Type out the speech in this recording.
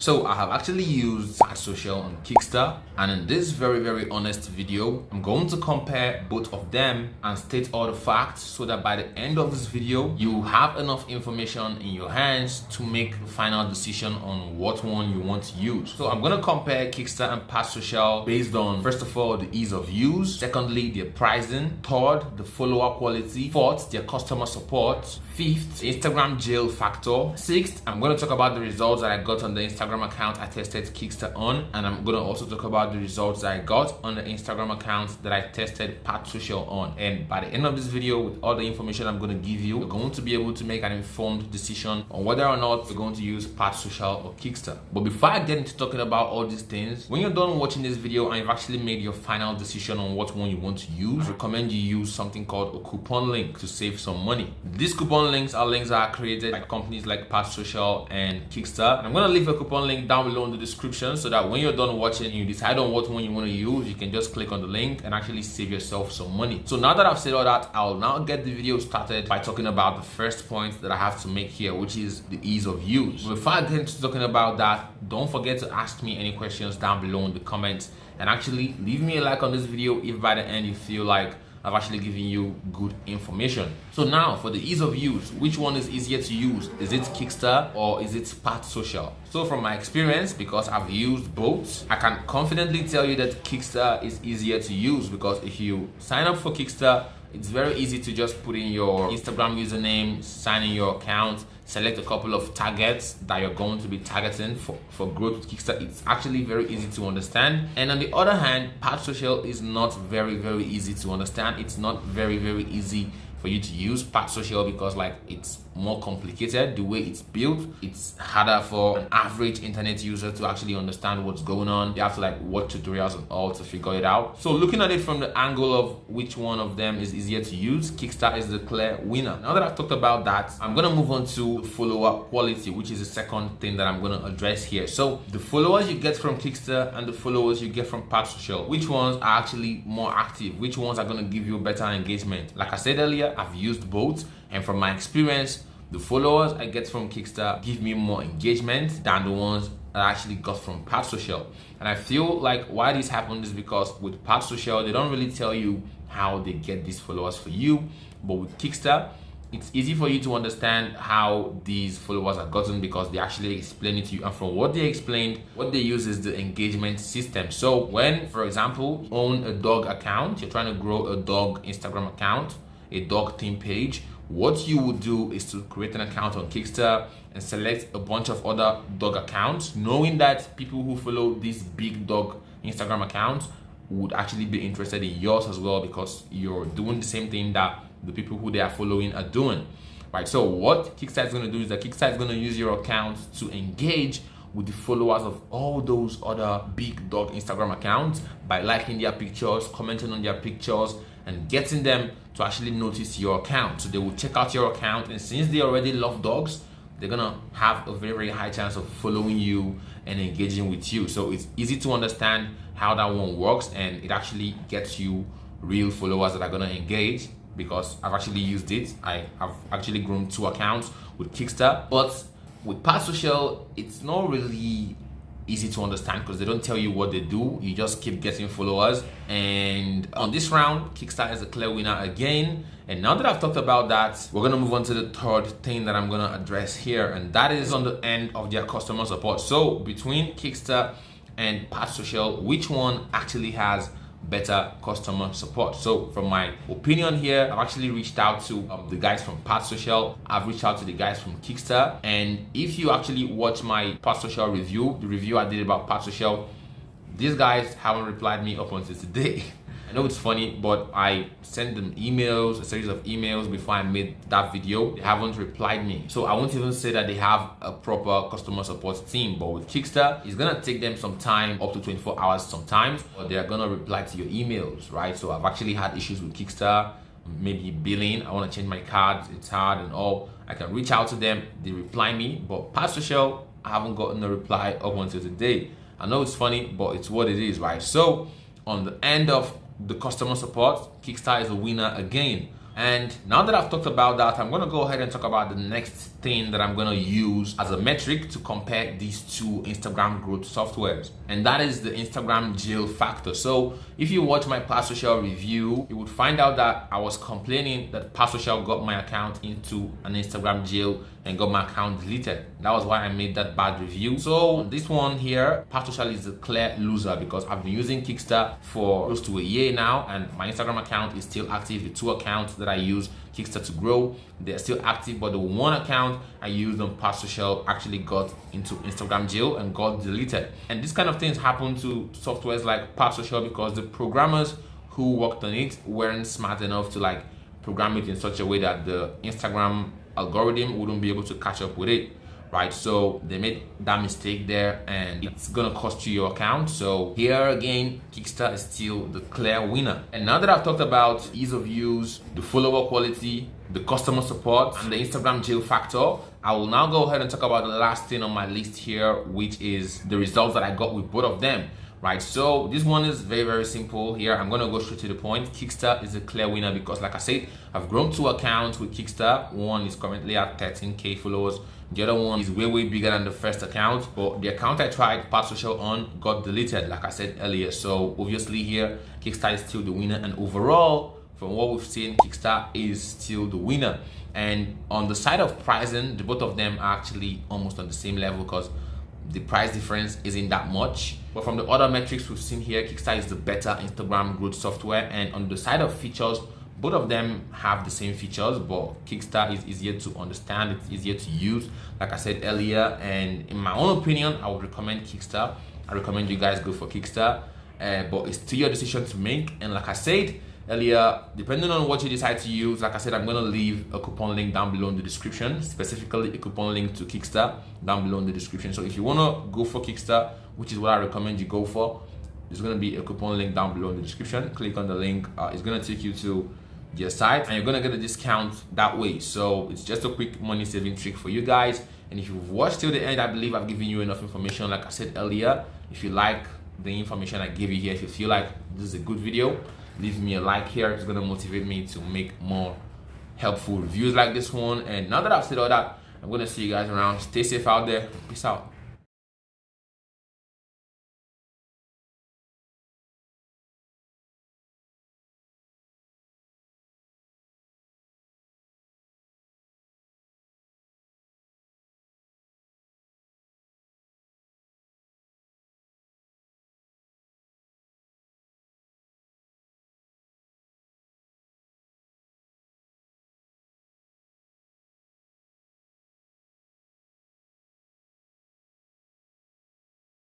So I have actually used Pathsocial and Kicksta, and in this very honest video, I'm going to compare both of them and state all the facts so that by the end of this video, you have enough information in your hands to make a final decision on what one you want to use. So I'm going to compare Kicksta and Pathsocial based on, first of all, the ease of use, secondly, their pricing, third, the follower quality, fourth, their customer support, fifth, Instagram jail factor, sixth, I'm going to talk about the results that I got on the Instagram account I tested Kicksta on, and I'm going to also talk about the results that I got on the Instagram account that I tested Pathsocial on. And by the end of this video, with all the information I'm going to give you, you're going to be able to make an informed decision on whether or not you're going to use Pathsocial or Kicksta. But before I get into talking about all these things, when you're done watching this video and you've actually made your final decision on what one you want to use, I recommend you use something called a coupon link to save some money. These coupon links are links that are created by companies like Pathsocial and Kicksta. And I'm going to leave a coupon link down below in the description so that when you're done watching and you decide on what one you want to use, you can just click on the link and actually save yourself some money. So now that I've said all that, I'll now get the video started by talking about the first point that I have to make here, which is the ease of use. Before I get into talking about that, don't forget to ask me any questions down below in the comments, and actually leave me a like on this video if by the end you feel like I've actually given you good information. So now for the ease of use, which one is easier to use? Is it Kicksta or is it Pathsocial? So from my experience, because I've used both, I can confidently tell you that Kicksta is easier to use, because if you sign up for Kicksta, it's very easy to just put in your Instagram username, sign in your account, select a couple of targets that you're going to be targeting for growth with Kicksta. It's actually very easy to understand. And on the other hand, Pathsocial is not very easy to understand. It's not very easy for you to use Pathsocial because it's more complicated the way it's built. It's harder for an average internet user to actually understand what's going on. You have to watch tutorials and all to figure it out. So looking at it from the angle of which one of them is easier to use, Kicksta is the clear winner. Now that I've talked about that, I'm gonna move on to follower quality, which is the second thing that I'm gonna address here. So the followers you get from Kicksta and the followers you get from Pathsocial, which ones are actually more active? Which ones are gonna give you better engagement? Like I said earlier, I've used both, and from my experience, the followers I get from Kicksta give me more engagement than the ones that I actually got from Pathsocial. And I feel like why this happened is because with Pathsocial, they don't really tell you how they get these followers for you, but with Kicksta, it's easy for you to understand how these followers are gotten because they actually explain it to you. And from what they explained, what they use is the engagement system. So when, for example, you own a dog account, you're trying to grow a dog Instagram account, a dog theme page, what you would do is to create an account on Kicksta and select a bunch of other dog accounts, knowing that people who follow these big dog Instagram accounts would actually be interested in yours as well, because you're doing the same thing that the people who they are following are doing, right? So what Kicksta is going to do is that Kicksta is going to use your account to engage with the followers of all those other big dog Instagram accounts by liking their pictures, commenting on their pictures, and getting them to actually notice your account. So they will check out your account, and since they already love dogs, they're gonna have a very high chance of following you and engaging with you. So it's easy to understand how that one works, and it actually gets you real followers that are gonna engage, because I've actually used it. I've actually grown 2 accounts with Kicksta. But with Pathsocial, it's not really easy to understand because they don't tell you what they do. You just keep getting followers. And on this round, Kicksta is a clear winner again. And now that I've talked about that, we're gonna move on to the third thing that I'm gonna address here, and that is on the end of their customer support. So between Kicksta and Pathsocial, which one actually has better customer support? So from my opinion here, I've actually reached out to the guys from Pathsocial. I've reached out to the guys from Kicksta, and if you actually watch my Pathsocial review, the review I did about Pathsocial, these guys haven't replied me up until today. I know it's funny, but I sent them emails, a series of emails before I made that video. They haven't replied me. So I won't even say that they have a proper customer support team, but with Kicksta, it's gonna take them some time, up to 24 hours sometimes, but they're gonna reply to your emails, right? So I've actually had issues with Kicksta, maybe billing, I wanna change my cards, it's hard and all. I can reach out to them, they reply me, but Pathsocial, I haven't gotten a reply up until today. I know it's funny, but it's what it is, right? So on the end of the customer support, Kicksta is a winner again. And now that I've talked about that, I'm going to go ahead and talk about the next thing that I'm going to use as a metric to compare these two Instagram growth softwares. And that is the Instagram jail factor. So if you watch my Pathsocial review, you would find out that I was complaining that Pathsocial got my account into an Instagram jail and got my account deleted. That was why I made that bad review. So this one here, Pathsocial is a clear loser because I've been using Kicksta for close to a year now, and my Instagram account is still active. The two accounts that I use Kicksta to grow, they're still active, but the one account I used on Pathsocial actually got into Instagram jail and got deleted. And this kind of things happen to softwares like Pathsocial because the programmers who worked on it weren't smart enough to like program it in such a way that the Instagram algorithm wouldn't be able to catch up with it, right? So they made that mistake there, and it's gonna cost you your account. So here again, Kicksta is still the clear winner. And now that I've talked about ease of use, the follower quality, the customer support, and the Instagram jail factor, I will now go ahead and talk about the last thing on my list here, which is the results that I got with both of them. Right, so this one is very, very simple here. I'm gonna go straight to the point. Kicksta is a clear winner because, like I said, I've grown 2 accounts with Kicksta. One is currently at 13K followers. The other one is way, way bigger than the first account. But the account I tried Pathsocial on got deleted, like I said earlier. So obviously here, Kicksta is still the winner. And overall, from what we've seen, Kicksta is still the winner. And on the side of pricing, the both of them are actually almost on the same level because the price difference isn't that much. But from the other metrics we've seen here, Kicksta is the better Instagram growth software. And on the side of features, both of them have the same features, but Kicksta is easier to understand, it's easier to use, like I said earlier. And in my own opinion, I would recommend Kicksta. I recommend you guys go for Kicksta, but it's still your decision to make. And like I said earlier, depending on what you decide to use, like I said, I'm going to leave a coupon link down below in the description, specifically a coupon link to Kicksta down below in the description. So if you want to go for Kicksta, which is what I recommend you go for, there's going to be a coupon link down below in the description. Click on the link. It's going to take you to their site and you're going to get a discount that way. So it's just a quick money saving trick for you guys. And if you've watched till the end, I believe I've given you enough information. Like I said earlier, if you like the information I gave you here, if you feel like this is a good video, leave me a like here. It's going to motivate me to make more helpful reviews like this one. And now that I've said all that, I'm going to see you guys around. Stay safe out there. Peace out.